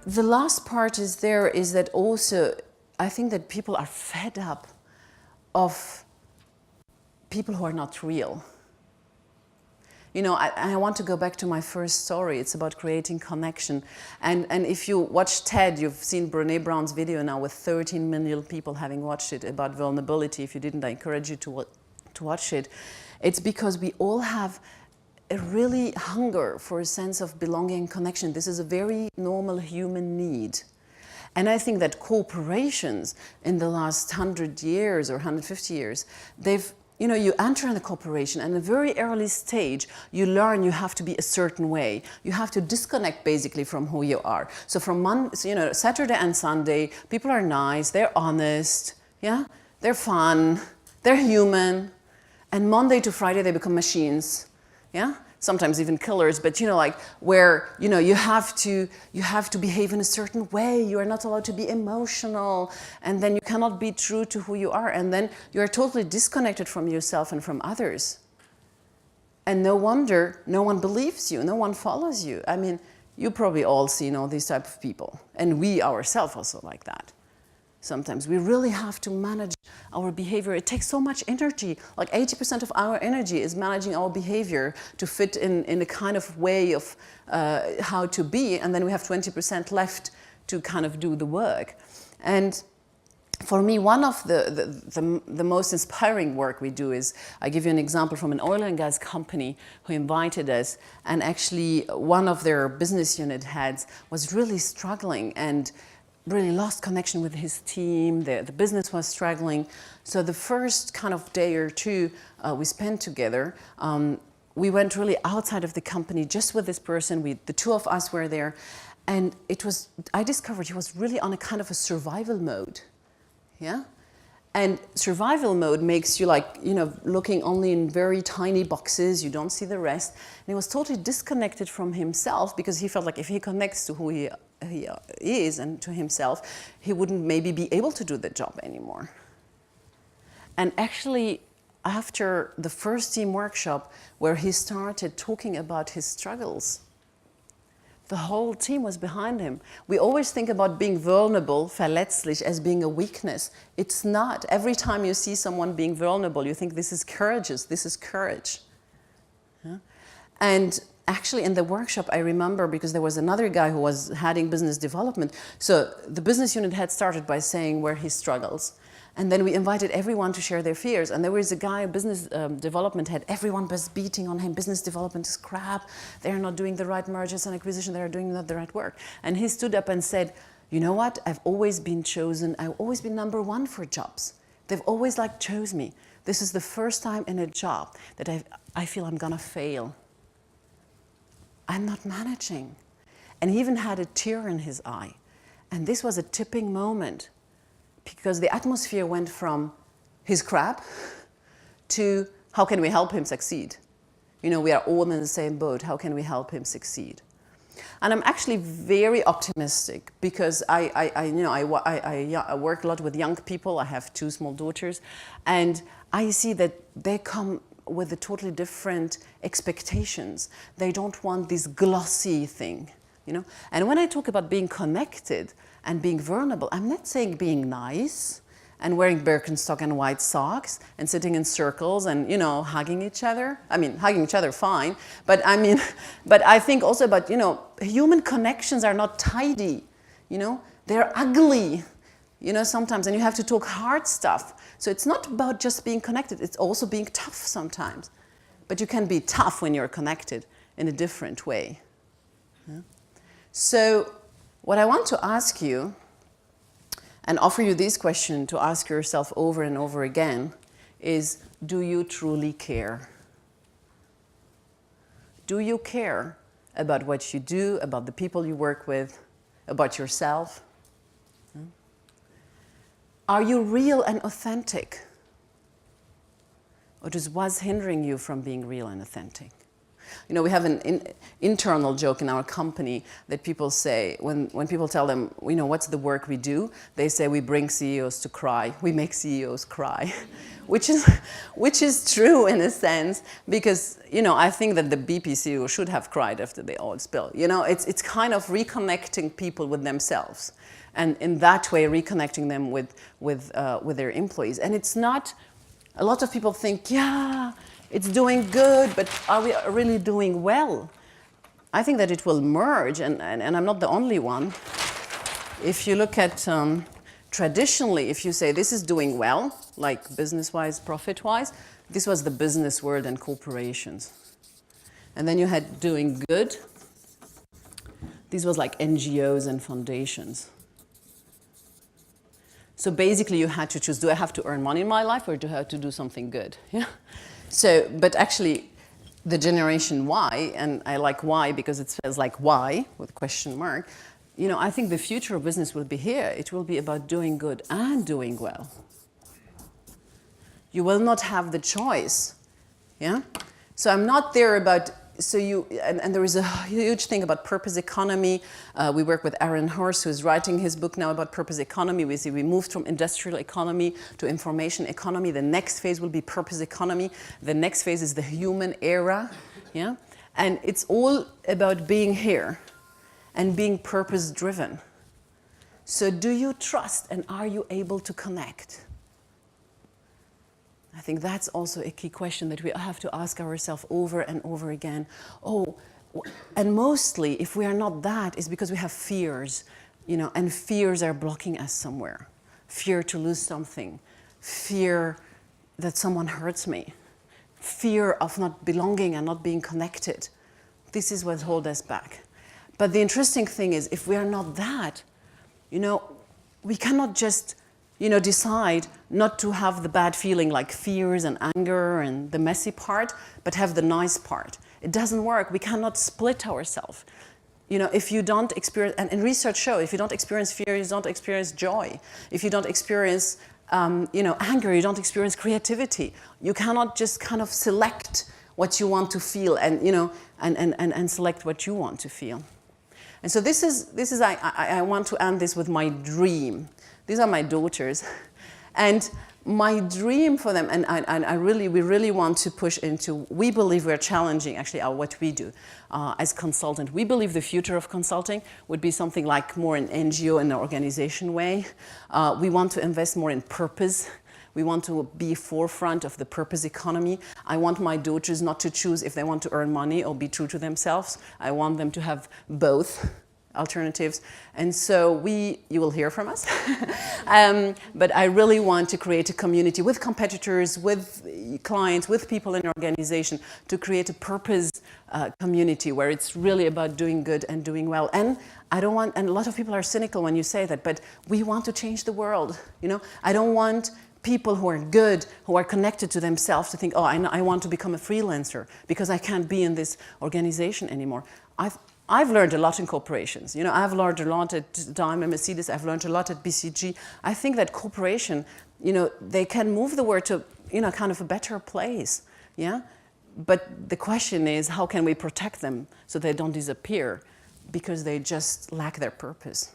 the last part is that also I think that people are fed up of people who are not real. You know, I want to go back to my first story. It's about creating connection. And if you watch TED, you've seen Brené Brown's video now with 13 million people having watched it about vulnerability. If you didn't, I encourage you to watch it. It's because we all have a really hunger for a sense of belonging and connection. This is a very normal human need. And I think that corporations in the last 100 years or 150 years, they've, you know, you enter in a corporation and at a very early stage, you learn you have to be a certain way. You have to disconnect basically from who you are. So from Saturday and Sunday, people are nice, they're honest, yeah? They're fun, they're human. And Monday to Friday, they become machines, yeah? Sometimes even killers, but you know, like where, you know, you have to behave in a certain way. You are not allowed to be emotional, and then you cannot be true to who you are, and then you are totally disconnected from yourself and from others. And no wonder no one believes you, no one follows you. I mean, you probably all seen all these type of people, and we ourselves also like that. Sometimes we really have to manage our behavior. It takes so much energy. Like 80% of our energy is managing our behavior to fit in a kind of way of how to be, and then we have 20% left to kind of do the work. And for me, one of the most inspiring work we do is, I give you an example from an oil and gas company who invited us, and actually one of their business unit heads was really struggling and really lost connection with his team. The business was struggling. So the first kind of day or two we spent together, we went really outside of the company just with this person. The two of us were there. And I discovered he was really on a kind of a survival mode. Yeah? And survival mode makes you like, you know, looking only in very tiny boxes. You don't see the rest. And he was totally disconnected from himself because he felt like if he connects to who he is and to himself, he wouldn't maybe be able to do the job anymore. And actually, after the first team workshop where he started talking about his struggles, the whole team was behind him. We always think about being vulnerable, verletzlich, as being a weakness. It's not. Every time you see someone being vulnerable, you think this is courageous, this is courage. Yeah? And actually in the workshop, I remember, because there was another guy who was heading business development, so the business unit head started by saying where he struggles. And then we invited everyone to share their fears. And there was a guy, a business development head, everyone was beating on him. Business development is crap. They're not doing the right mergers and acquisition. They're doing not the right work. And he stood up and said, you know what? I've always been chosen. I've always been #1 for jobs. They've always like chose me. This is the first time in a job that I feel I'm gonna fail. I'm not managing. And he even had a tear in his eye. And this was a tipping moment, because the atmosphere went from his crap to how can we help him succeed? You know, we are all in the same boat. How can we help him succeed? And I'm actually very optimistic because I work a lot with young people. I have 2 small daughters, and I see that they come with a totally different expectations. They don't want this glossy thing, you know? And when I talk about being connected and being vulnerable, I'm not saying being nice and wearing Birkenstock and white socks and sitting in circles and, you know, hugging each other. I mean, hugging each other, fine. But I mean, but I think also about, you know, human connections are not tidy, you know? They're ugly, you know, sometimes, and you have to talk hard stuff. So it's not about just being connected, it's also being tough sometimes. But you can be tough when you're connected in a different way. Yeah? So what I want to ask you, and offer you this question to ask yourself over and over again, is, do you truly care? Do you care about what you do, about the people you work with, about yourself? Are you real and authentic? Or just what's hindering you from being real and authentic? You know, we have an internal joke in our company that people say, when people tell them, you know, what's the work we do? They say we bring CEOs to cry. We make CEOs cry, which is true in a sense, because, you know, I think that the BP CEO should have cried after the oil spill. You know, it's kind of reconnecting people with themselves, and in that way reconnecting them with their employees. And it's not, a lot of people think, yeah, it's doing good, but are we really doing well? I think that it will merge, and I'm not the only one. If you look at traditionally, if you say this is doing well, like business-wise, profit-wise, this was the business world and corporations. And then you had doing good. This was like NGOs and foundations. So basically you had to choose, do I have to earn money in my life, or do I have to do something good? Yeah. So, but actually, the generation Y, and I like Y because it spells like why, with question mark, you know, I think the future of business will be here. It will be about doing good and doing well. You will not have the choice, yeah? So I'm not there about, so you, and there is a huge thing about purpose economy. We work with Aaron Hurst, who's writing his book now about purpose economy. We see we moved from industrial economy to information economy. The next phase will be purpose economy. The next phase is the human era, yeah? And it's all about being here and being purpose driven. So do you trust, and are you able to connect? I think that's also a key question that we have to ask ourselves over and over again. Oh, and mostly, if we are not that, it's because we have fears, you know, and fears are blocking us somewhere. Fear to lose something, fear that someone hurts me, fear of not belonging and not being connected. This is what holds us back. But the interesting thing is, if we are not that, you know, we cannot just, you know, decide not to have the bad feeling like fears and anger and the messy part, but have the nice part. It doesn't work. We cannot split ourselves. You know, if you don't experience, and research shows, if you don't experience fear, you don't experience joy. If you don't experience, you know, anger, you don't experience creativity. You cannot just kind of select what you want to feel and, you know, and select what you want to feel. And so this is I want to end this with my dream. These are my daughters, and my dream for them, and we really want to push into, we believe we're challenging actually what we do as consultant. We believe the future of consulting would be something like more an NGO and an organization way. We want to invest more in purpose. We want to be forefront of the purpose economy. I want my daughters not to choose if they want to earn money or be true to themselves. I want them to have both alternatives. And so you will hear from us. But I really want to create a community with competitors, with clients, with people in the organization, to create a purpose community where it's really about doing good and doing well. And I don't want, and a lot of people are cynical when you say that, but we want to change the world. You know, I don't want people who are good, who are connected to themselves, to think, oh, I want to become a freelancer because I can't be in this organization anymore. I've learned a lot in corporations. You know, I've learned a lot at Daimler, Mercedes. I've learned a lot at BCG. I think that corporation, you know, they can move the world to, you know, kind of a better place. Yeah. But the question is, how can we protect them so they don't disappear because they just lack their purpose?